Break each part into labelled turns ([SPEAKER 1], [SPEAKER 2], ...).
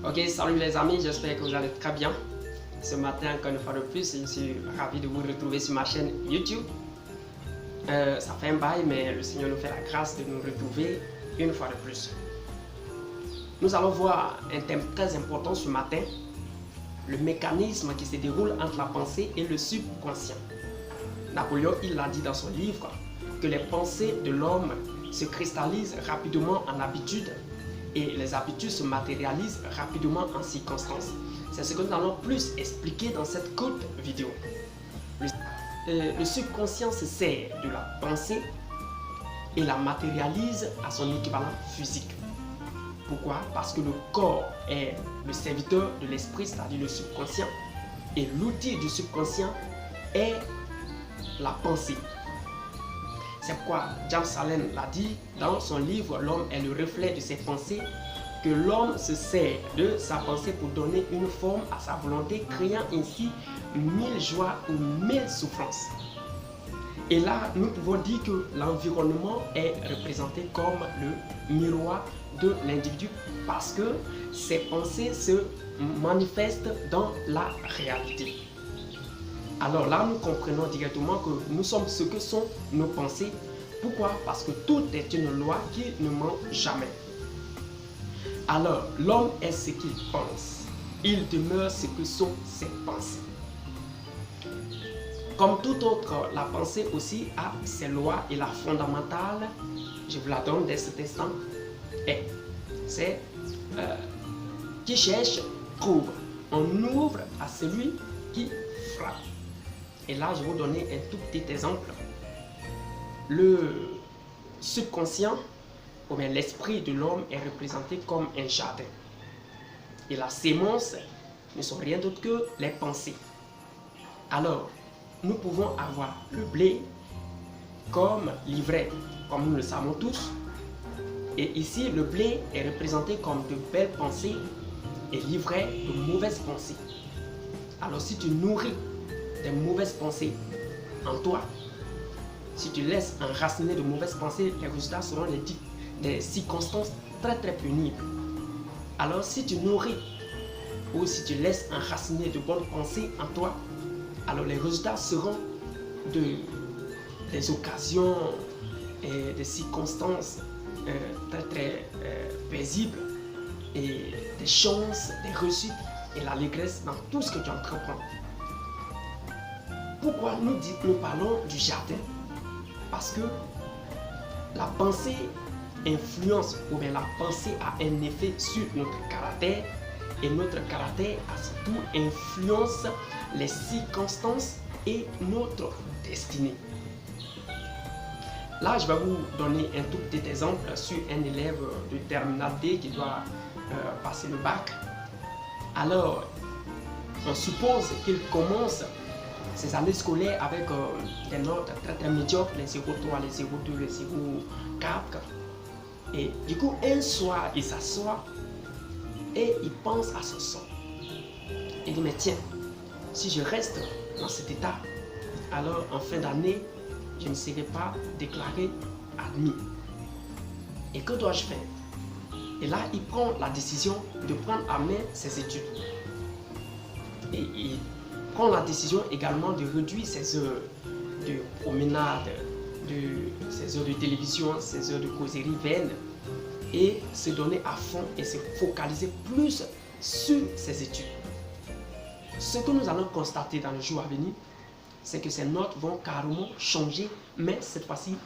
[SPEAKER 1] Ok, salut les amis, j'espère que vous allez très bien. Ce matin, encore une fois de plus, je suis ravi de vous retrouver sur ma chaîne YouTube. Ça fait un bail, mais le Seigneur nous fait la grâce de nous retrouver une fois de plus. Nous allons voir un thème très important ce matin, le mécanisme qui se déroule entre la pensée et le subconscient. Napoléon, il l'a dit dans son livre, que les pensées de l'homme se cristallisent rapidement en habitudes et les habitudes se matérialisent rapidement en circonstances. C'est ce que nous allons plus expliquer dans cette courte vidéo. Le subconscient se sert de la pensée et la matérialise à son équivalent physique. Pourquoi? Parce que le corps est le serviteur de l'esprit, c'est-à-dire le subconscient, et l'outil du subconscient est la pensée. C'est pourquoi James Allen l'a dit dans son livre « L'homme est le reflet de ses pensées », que l'homme se sert de sa pensée pour donner une forme à sa volonté, créant ainsi 1000 joies ou 1000 souffrances. Et là, nous pouvons dire que l'environnement est représenté comme le miroir de l'individu parce que ses pensées se manifestent dans la réalité. Alors là, nous comprenons directement que nous sommes ce que sont nos pensées. Pourquoi? Parce que tout est une loi qui ne ment jamais. Alors, l'homme est ce qu'il pense. Il demeure ce que sont ses pensées. Comme tout autre, la pensée aussi a ses lois et la fondamentale, je vous la donne dès cet instant, c'est qui cherche, trouve. On ouvre à celui qui frappe. Et là, je vais vous donner un tout petit exemple. Le subconscient, ou bien l'esprit de l'homme est représenté comme un jardin. Et la sémence ne sont rien d'autre que les pensées. Alors, nous pouvons avoir le blé comme l'ivraie, comme nous le savons tous. Et ici, le blé est représenté comme de belles pensées et l'ivraie de mauvaises pensées. Alors, si tu nourris des mauvaises pensées en toi, si tu laisses enraciner de mauvaises pensées, les résultats seront des circonstances très pénibles. Alors si tu nourris ou si tu laisses enraciner de bonnes pensées en toi, alors les résultats seront des occasions et des circonstances très paisibles et des chances, des réussites et l'allégresse dans tout ce que tu entreprends. Pourquoi nous parlons du jardin? Parce que la pensée influence, ou bien la pensée a un effet sur notre caractère, et notre caractère a surtout influence les circonstances et notre destinée. Là, je vais vous donner un tout petit exemple sur un élève de terminale D qui doit passer le bac. Alors, on suppose qu'il commence ces années scolaires avec des notes très médiocres, les 0,3, les 0,2, les 0,4. Et du coup, un soir, il s'assoit et il pense à son sort. Il dit, mais tiens, si je reste dans cet état, alors en fin d'année, je ne serai pas déclaré admis. Et que dois-je faire? Et là, il prend la décision de prendre à main ses études. Et il prend la décision également de réduire ses heures de promenade, ses heures de télévision, ses heures de causerie vaine et se donner à fond et se focaliser plus sur ses études. Ce que nous allons constater dans le jour à venir, c'est que ses notes vont carrément changer, mais cette fois-ci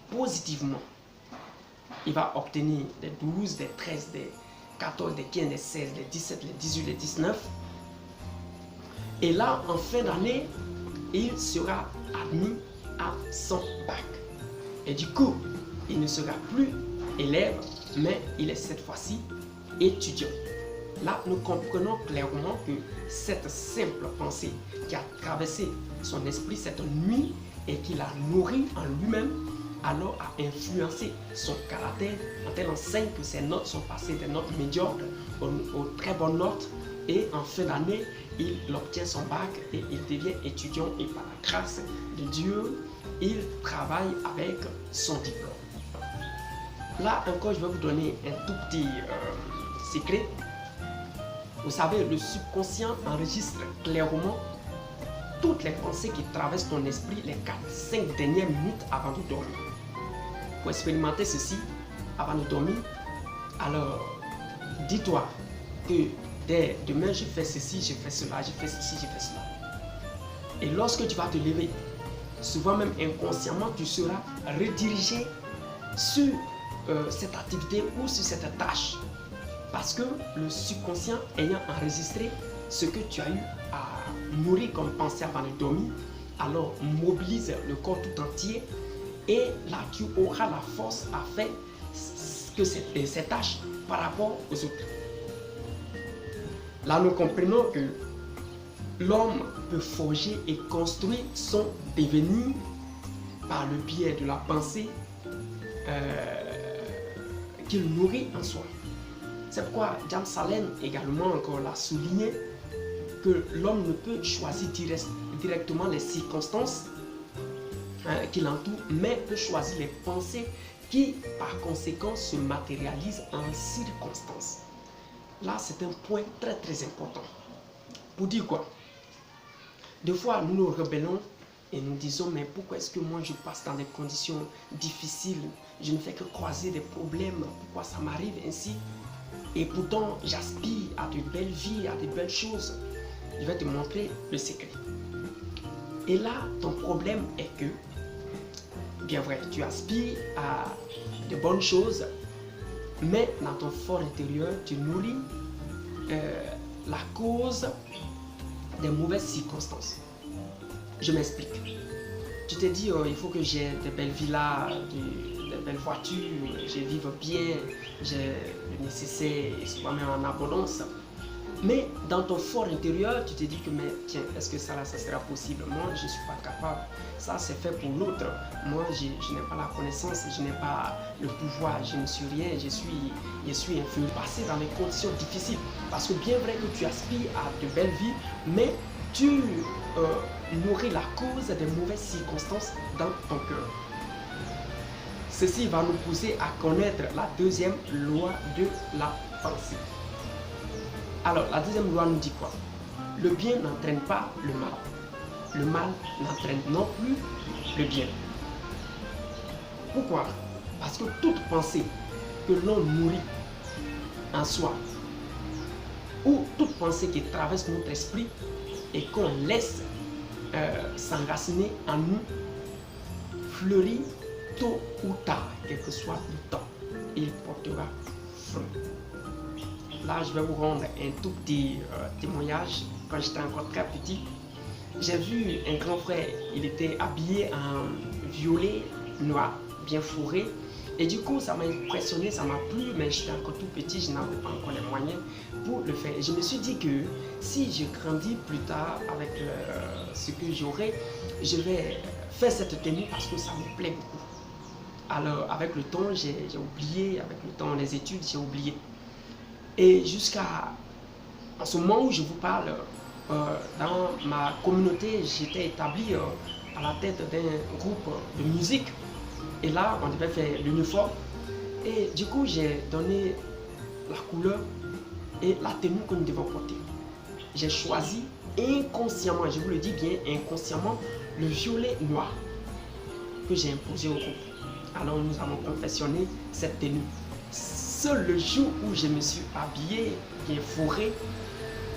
[SPEAKER 1] positivement. Il va obtenir des 12, des 13, des 14, des 15, des 16, des 17, des 18, des 19. Et là, en fin d'année, il sera admis à son bac. Et du coup, il ne sera plus élève, mais il est cette fois-ci étudiant. Là, nous comprenons clairement que cette simple pensée qui a traversé son esprit cette nuit et qu'il a nourri en lui-même, alors a influencé son caractère en telle enseigne que ses notes sont passées des notes médiocres aux très bonnes notes. Et en fin d'année, il obtient son bac et il devient étudiant et par la grâce de Dieu, il travaille avec son diplôme. Là encore, je vais vous donner un tout petit secret. Vous savez, le subconscient enregistre clairement toutes les pensées qui traversent ton esprit les 4-5 dernières minutes avant de dormir. Pour expérimenter ceci avant de dormir, alors dis-toi que dès demain je fais ceci, je fais cela, je fais ceci, je fais cela. Et lorsque tu vas te lever, souvent même inconsciemment, tu seras redirigé sur cette activité ou sur cette tâche. Parce que le subconscient ayant enregistré ce que tu as eu à nourrir comme pensée avant de dormir, alors mobilise le corps tout entier et là tu auras la force à faire ces tâches par rapport aux autres. Là nous comprenons que l'homme peut forger et construire son devenir par le biais de la pensée qu'il nourrit en soi. C'est pourquoi James Allen également encore l'a souligné que l'homme ne peut choisir directement les circonstances qui l'entourent, mais peut choisir les pensées qui par conséquent se matérialisent en circonstances. Là c'est un point très important. Pour dire quoi? Des fois nous nous rebellons et nous disons mais pourquoi est-ce que moi je passe dans des conditions difficiles, je ne fais que croiser des problèmes, pourquoi ça m'arrive ainsi? Et pourtant j'aspire à de belles vies, à de belles choses. Je vais te montrer le secret. Et là ton problème est que, bien vrai, tu aspires à de bonnes choses, mais dans ton fort intérieur tu nourris la cause des mauvaises circonstances. Je m'explique. Tu te dis, il faut que j'ai de belles villas, de belles voitures, je vive bien, j'ai le nécessaire, soit même en abondance. Mais dans ton fort intérieur, tu te dis que, mais tiens, est-ce que ça sera possible? Moi, je ne suis pas capable. Ça, c'est fait pour l'autre. Moi, je n'ai pas la connaissance, je n'ai pas le pouvoir, je ne suis rien, je suis influent. Passer dans des conditions difficiles. Parce que bien vrai que tu aspires à de belles vies, mais tu nourris la cause des mauvaises circonstances dans ton cœur. Ceci va nous pousser à connaître la deuxième loi de la pensée. Alors, la deuxième loi nous dit quoi? Le bien n'entraîne pas le mal. Le mal n'entraîne non plus le bien. Pourquoi? Parce que toute pensée que l'on nourrit en soi, ou toute pensée qui traverse notre esprit et qu'on laisse s'enraciner en nous, fleurit tôt ou tard, quel que soit le temps, il portera fruit. Là, je vais vous rendre un tout petit témoignage. Quand j'étais encore très petit, j'ai vu un grand frère, il était habillé en violet noir, bien fourré. Et du coup, ça m'a impressionné, ça m'a plu, mais j'étais encore tout petit, je n'avais pas encore les moyens pour le faire. Et je me suis dit que si je grandis plus tard avec ce que j'aurai, je vais faire cette tenue parce que ça me plaît beaucoup. Alors, avec le temps, j'ai oublié, avec le temps, les études, j'ai oublié. Et jusqu'à ce moment où je vous parle, dans ma communauté, j'étais établi à la tête d'un groupe de musique. Et là, on devait faire l'uniforme. Et du coup, j'ai donné la couleur et la tenue que nous devons porter. J'ai choisi inconsciemment, je vous le dis bien, inconsciemment, le violet noir que j'ai imposé au groupe. Alors, nous avons confectionné cette tenue. Seul le jour où je me suis habillé, bien fourré,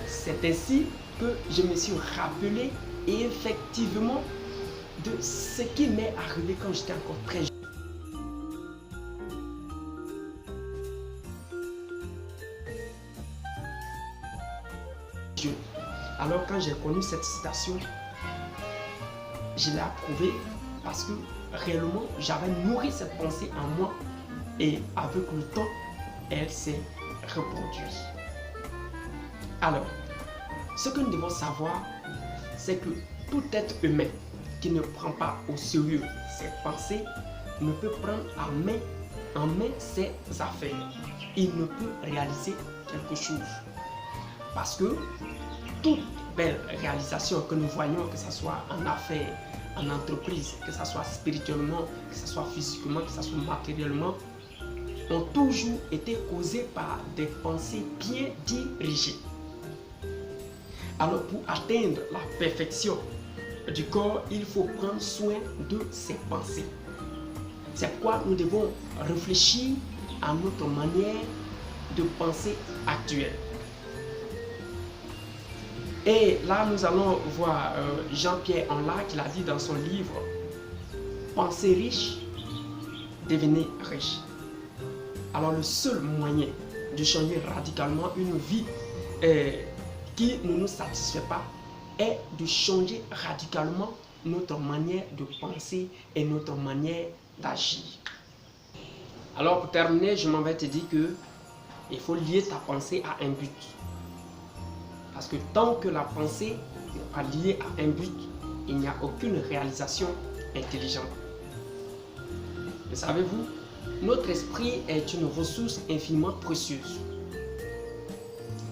[SPEAKER 1] c'est ainsi que je me suis rappelé effectivement de ce qui m'est arrivé quand j'étais encore très jeune. Alors quand j'ai connu cette citation, je l'ai approuvée parce que réellement j'avais nourri cette pensée en moi et avec le temps, elle s'est reproduite. Alors, ce que nous devons savoir, c'est que tout être humain qui ne prend pas au sérieux ses pensées ne peut prendre en main ses affaires. Il ne peut réaliser quelque chose. Parce que toute belle réalisation que nous voyons, que ce soit en affaires, en entreprise, que ce soit spirituellement, que ce soit physiquement, que ce soit matériellement, ont toujours été causées par des pensées bien dirigées. Alors pour atteindre la perfection du corps, il faut prendre soin de ses pensées. C'est pourquoi nous devons réfléchir à notre manière de penser actuelle. Et là, nous allons voir Jean-Pierre Anlard qui l'a dit dans son livre « Pensez riche, devenez riche ». Alors le seul moyen de changer radicalement une vie qui ne nous satisfait pas est de changer radicalement notre manière de penser et notre manière d'agir. Alors pour terminer, je m'en vais te dire que il faut lier ta pensée à un but. Parce que tant que la pensée n'est pas liée à un but, il n'y a aucune réalisation intelligente. Le savez-vous, notre esprit est une ressource infiniment précieuse.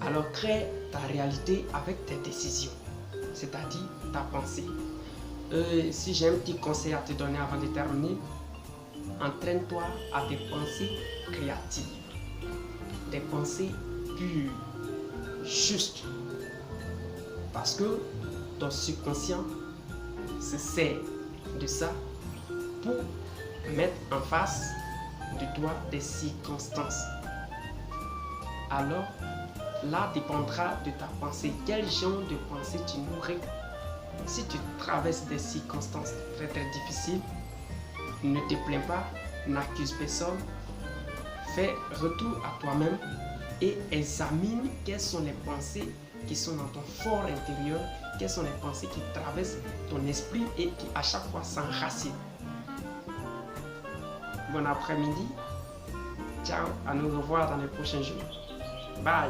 [SPEAKER 1] Alors crée ta réalité avec tes décisions, c'est-à-dire ta pensée. Si j'ai un petit conseil à te donner avant de terminer, entraîne-toi à des pensées créatives, des pensées pures, justes. Parce que ton subconscient se sert de ça pour mettre en face de toi des circonstances. Alors, là dépendra de ta pensée. Quel genre de pensée tu nourris? Si tu traverses des circonstances très très difficiles, ne te plains pas, n'accuse personne, fais retour à toi-même et examine quelles sont les pensées qui sont dans ton fort intérieur, quelles sont les pensées qui traversent ton esprit et qui à chaque fois s'enracinent. Bon après-midi, ciao, à nous revoir dans les prochains jours. Bye.